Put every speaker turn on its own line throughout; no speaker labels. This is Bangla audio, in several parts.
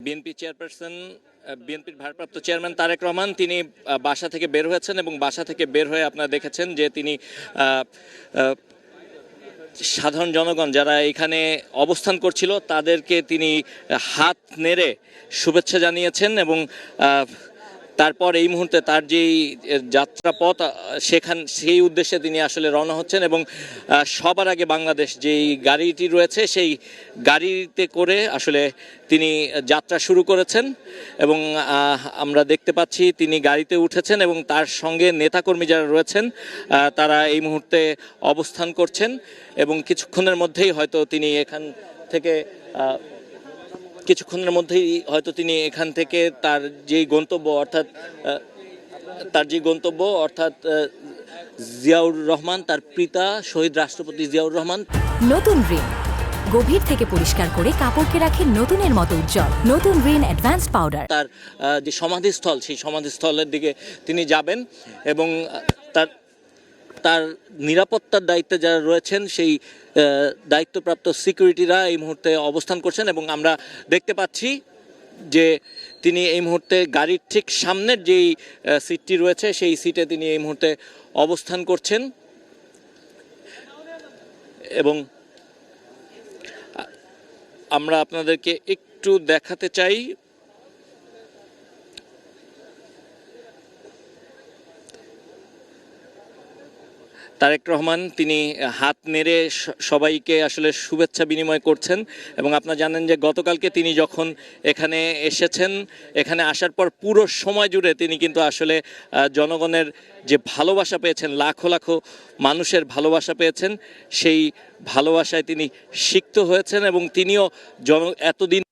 বিএনপি চেয়ারপারসন বিএনপির ভারপ্রাপ্ত চেয়ারম্যান তারেক রহমান তিনি বাসা থেকে বের হয়েছেন এবং বাসা থেকে বের হয়ে আপনারা দেখেছেন যে তিনি সাধারণ জনগণ যারা এখানে অবস্থান করছিল তাদেরকে তিনি হাত নেড়ে শুভেচ্ছা জানিয়েছেন এবং তারপর এই মুহূর্তে তার যেই যাত্রাপথ সেই উদ্দেশ্যে তিনি আসলে রওনা হচ্ছেন এবং সবার আগে বাংলাদেশ যেই গাড়িটি রয়েছে সেই গাড়িতে করে আসলে তিনি যাত্রা শুরু করেছেন এবং আমরা দেখতে পাচ্ছি তিনি গাড়িতে উঠেছেন এবং তার সঙ্গে নেতাকর্মী যারা রয়েছেন তারা এই মুহূর্তে অবস্থান করছেন এবং কিছুক্ষণের মধ্যেই হয়তো তিনি এখান থেকে এখান থেকে তার যে গন্তব্য অর্থাৎ জিয়াউর রহমান তার পিতা শহীদ রাষ্ট্রপতি জিয়াউর রহমান।
নতুন রিন গভীর থেকে পরিষ্কার করে কাপড়কে রাখে নতুনের মতো উজ্জ্বল। নতুন রিন অ্যাডভান্সড পাউডার।
তার যে সমাধিস্থল সেই সমাধিস্থলের দিকে তিনি যাবেন এবং তার নিরাপত্তার দায়িত্বে যারা রয়েছেন সেই দায়িত্বপ্রাপ্ত সিকিউরিটিরা এই মুহূর্তে অবস্থান করছেন এবং আমরা দেখতে পাচ্ছি যে তিনি এই মুহূর্তে গাড়ির ঠিক সামনের যেই সিটটি রয়েছে সেই সিটে তিনি এই মুহূর্তে অবস্থান করছেন এবং আমরা আপনাদেরকে একটু দেখাতে চাই তারেক রহমান তিনি হাত নেড়ে সবাইকে আসলে শুভেচ্ছা বিনিময় করছেন এবং আপনারা জানেন যে গতকালকে তিনি যখন এখানে এসেছেন এখানে আসার পর পুরো সময় জুড়ে তিনি কিন্তু আসলে জনগণের যে ভালোবাসা পেয়েছেন লাখো লাখো মানুষের ভালোবাসা পেয়েছেন সেই ভালোবাসায় তিনি সিক্ত হয়েছেন এবং তিনিও এতদিন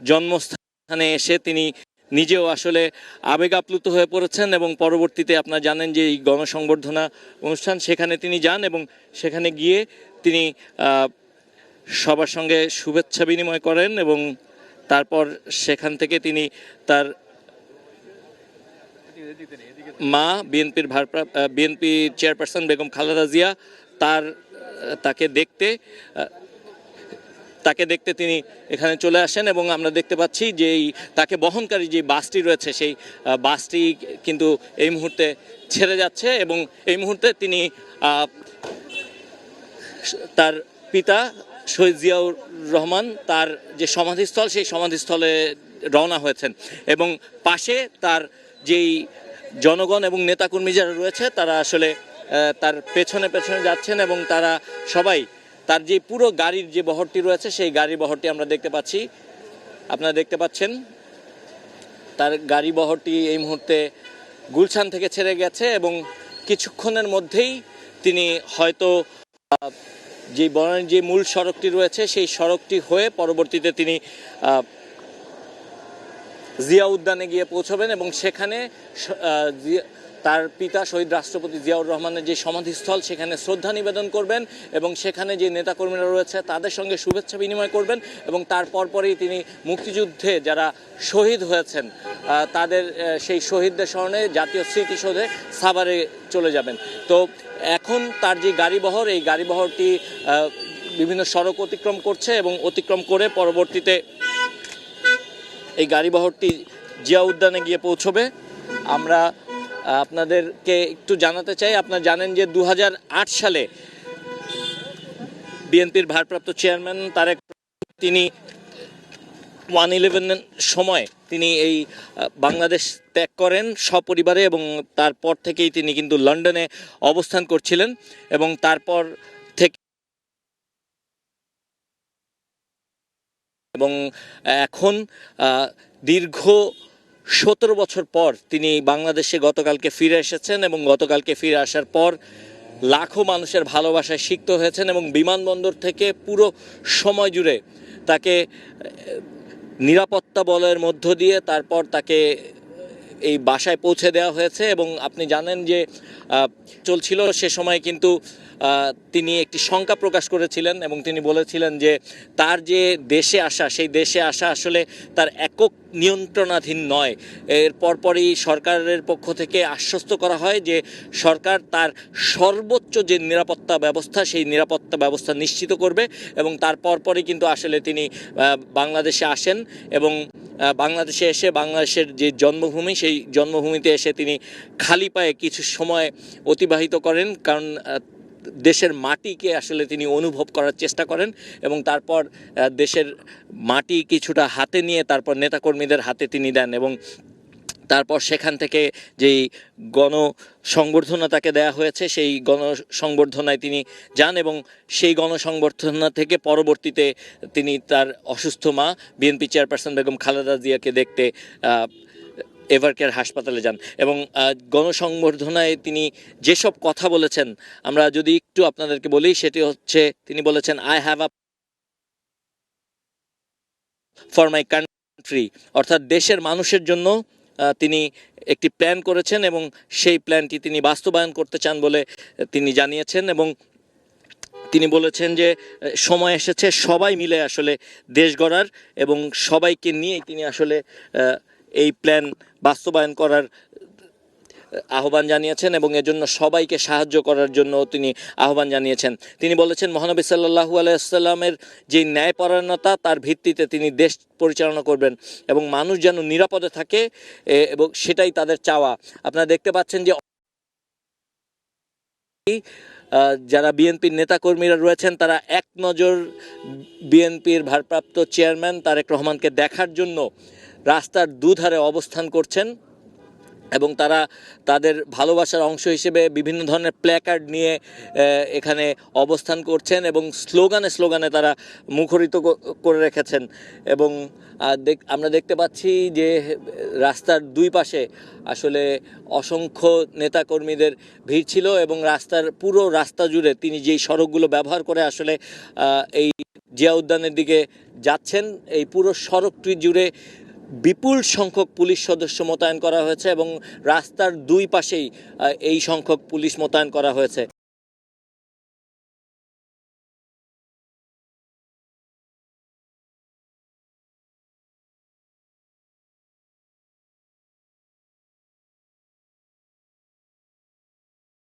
জন্মস্থানে এসে তিনি নিজেও আসলে আবেগ আপ্লুত হয়ে পড়েছেন এবং পরবর্তীতে আপনারা জানেন যে এই গণসংবর্ধনা অনুষ্ঠান সেখানে তিনি যান এবং সেখানে গিয়ে তিনি সবার সঙ্গে শুভেচ্ছা বিনিময় করেন এবং তারপর সেখান থেকে তিনি তার মা বিএনপি চেয়ারপারসন বেগম খালেদা জিয়া তাকে দেখতে তিনি এখানে চলে আসেন এবং আমরা দেখতে পাচ্ছি যে তাকে বহনকারী যে বাসটি রয়েছে সেই বাসটি কিন্তু এই মুহূর্তে ছেড়ে যাচ্ছে এবং এই মুহূর্তে তিনি তার পিতা শহীদ জিয়াউর রহমান তার যে সমাধিস্থল সেই সমাধিস্থলে রওনা হয়েছেন এবং পাশে তার যেই জনগণ এবং নেতাকর্মী যারা রয়েছে তারা আসলে তার পেছনে যাচ্ছেন এবং তারা সবাই তার যে পুরো গাড়ির যে বহরটি রয়েছে সেই গাড়ি বহরটি আমরা দেখতে পাচ্ছি আপনারা দেখতে পাচ্ছেন তার গাড়ি বহরটি এই মুহূর্তে গুলশান থেকে ছেড়ে গেছে এবং কিছুক্ষণের মধ্যেই তিনি হয়তো যে বনানীর যে মূল সড়কটি রয়েছে সেই সড়কটি হয়ে পরবর্তীতে তিনি জিয়া উদ্যানে গিয়ে পৌঁছবেন এবং সেখানে তার পিতা শহীদ রাষ্ট্রপতি জিয়াউর রহমানের যে সমাধিস্থল সেখানে শ্রদ্ধা নিবেদন করবেন এবং সেখানে যে নেতাকর্মীরা রয়েছে তাদের সঙ্গে শুভেচ্ছা বিনিময় করবেন এবং তার পরপরই তিনি মুক্তিযুদ্ধে যারা শহীদ হয়েছেন তাদের সেই শহীদদের স্মরণে জাতীয় স্মৃতিসৌধে সাভারে চলে যাবেন। তো এখন তার যে গাড়িবহর এই গাড়িবহরটি বিভিন্ন সড়ক অতিক্রম করছে এবং অতিক্রম করে পরবর্তীতে এই গাড়িবহরটি জিয়া উদ্যানে গিয়ে পৌঁছবে। আমরা আপনাদেরকে একটু জানাতে চাই আপনারা জানেন যে 2008 সালে বিএনপির ভারপ্রাপ্ত চেয়ারম্যান তারেক তিনি 1/11 সময় তিনি এই বাংলাদেশ ত্যাগ করেন সপরিবারে এবং তারপর থেকেই তিনি কিন্তু লন্ডনে অবস্থান করছিলেন এবং তারপর থেকে এবং এখন দীর্ঘ 17 বছর পর তিনি বাংলাদেশে গতকালকে ফিরে এসেছেন এবং গতকালকে ফিরে আসার পর লাখো মানুষের ভালোবাসায় সিক্ত হয়েছেন এবং বিমানবন্দর থেকে পুরো সময় জুড়ে তাকে নিরাপত্তা বলয়ের মধ্য দিয়ে তারপর তাকে এই বাসায় পৌঁছে দেওয়া হয়েছে এবং আপনি জানেন যে চলছিল সে সময় কিন্তু তিনি একটি শঙ্কা প্রকাশ করেছিলেন এবং তিনি বলেছিলেন যে তার যে দেশে আসা, সেই দেশে আসা আসলে তার একক নিয়ন্ত্রণাধীন নয়। এর পরপরই সরকারের পক্ষ থেকে আশ্বস্ত করা হয় যে সরকার তার সর্বোচ্চ যে নিরাপত্তা ব্যবস্থা, সেই নিরাপত্তা ব্যবস্থা নিশ্চিত করবে এবং তার পরপরই কিন্তু আসলে তিনি বাংলাদেশে আসেন এবং বাংলাদেশে এসে বাংলাদেশের যে জন্মভূমি, সেই জন্মভূমিতে এসে তিনি খালি পায়ে কিছু সময় অতিবাহিত করেন, কারণ দেশের মাটিকে আসলে তিনি অনুভব করার চেষ্টা করেন এবং তারপর দেশের মাটি কিছুটা হাতে নিয়ে তারপর নেতাকর্মীদের হাতে তিনি দেন এবং তারপর সেখান থেকে যেই গণসংবর্ধনা তাকে দেয়া হয়েছে, সেই গণসংবর্ধনায় তিনি যান এবং সেই গণসংবর্ধনা থেকে পরবর্তীতে তিনি তার অসুস্থ মা বিএনপি চেয়ারপারসন বেগম খালেদা জিয়াকে দেখতে এভারকেয়ার হাসপাতালে যান এবং গণসংবর্ধনায় তিনি যেসব কথা বলেছেন আমরা যদি একটু আপনাদেরকে বলি, সেটি হচ্ছে তিনি বলেছেন, I have a for my country, অর্থাৎ দেশের মানুষের জন্য তিনি একটি প্ল্যান করেছেন এবং সেই প্ল্যানটি তিনি বাস্তবায়ন করতে চান বলে তিনি জানিয়েছেন এবং তিনি বলেছেন যে সময় এসেছে সবাই মিলে আসলে দেশ গড়ার এবং সবাইকে নিয়েই তিনি আসলে এই প্ল্যান বাস্তবায়ন করার আহ্বান জানিয়েছেন এবং এজন্য সবাইকে সাহায্য করার জন্য তিনি আহ্বান জানিয়েছেন। তিনি বলেছেন মহানবী সাল্লাল্লাহু আলাইহি ওয়াসাল্লামের যে ন্যায়পরায়ণতা, তার ভিত্তিতে তিনি দেশ পরিচালনা করবেন এবং মানুষ যেন নিরাপদে থাকে এবং সেটাই তাদের চাওয়া। আপনারা দেখতে পাচ্ছেন যে যারা বিএনপির নেতাকর্মীরা রয়েছেন তারা এক নজর বিএনপির ভারপ্রাপ্ত চেয়ারম্যান তারেক রহমানকে দেখার জন্য রাস্তার দুধারে অবস্থান করছেন এবং তারা তাদের ভালোবাসার অংশ হিসেবে বিভিন্ন ধরনের প্ল্যাকার্ড নিয়ে এখানে অবস্থান করছেন এবং স্লোগানে তারা মুখরিত করে রেখেছেন এবং আমরা দেখতে পাচ্ছি যে রাস্তার দুই পাশে আসলে অসংখ্য নেতাকর্মীদের ভিড় ছিল এবং পুরো রাস্তা জুড়ে তিনি যেই সড়কগুলো ব্যবহার করে আসলে এই জিয়া উদ্যানের দিকে যাচ্ছেন, এই পুরো সড়কটি জুড়ে বিপুল সংখ্যক পুলিশ সদস্য মোতায়েন করা হয়েছে এবং রাস্তার দুই পাশেই এই সংখ্যক পুলিশ মোতায়েন করা হয়েছে।